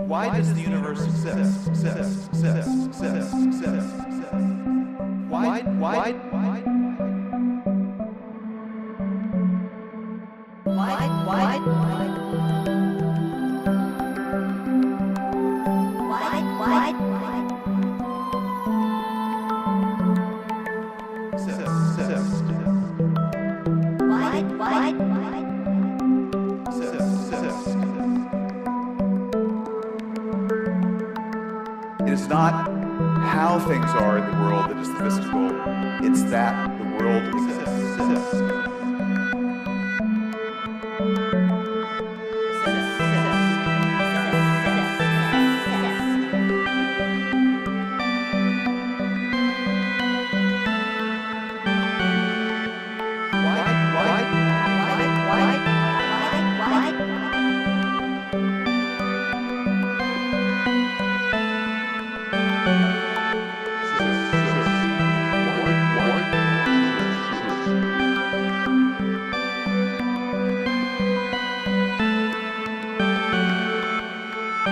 Why does the universe exist? Why? It is not how things are in the world that is the mystical, it's that the world exists.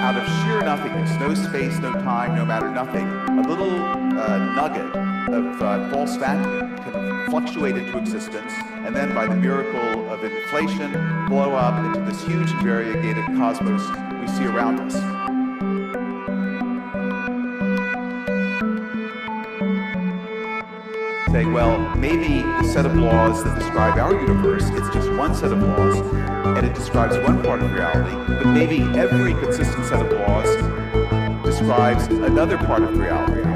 Out of sheer nothingness, no space, no time, no matter, nothing, a little nugget of false vacuum can fluctuate into existence, and then by the miracle of inflation, blow up into this huge and variegated cosmos we see around us. Say, well, maybe the set of laws that describe our universe, it's just one set of laws, and it describes one part of reality, but maybe every consistent set of laws describes another part of reality.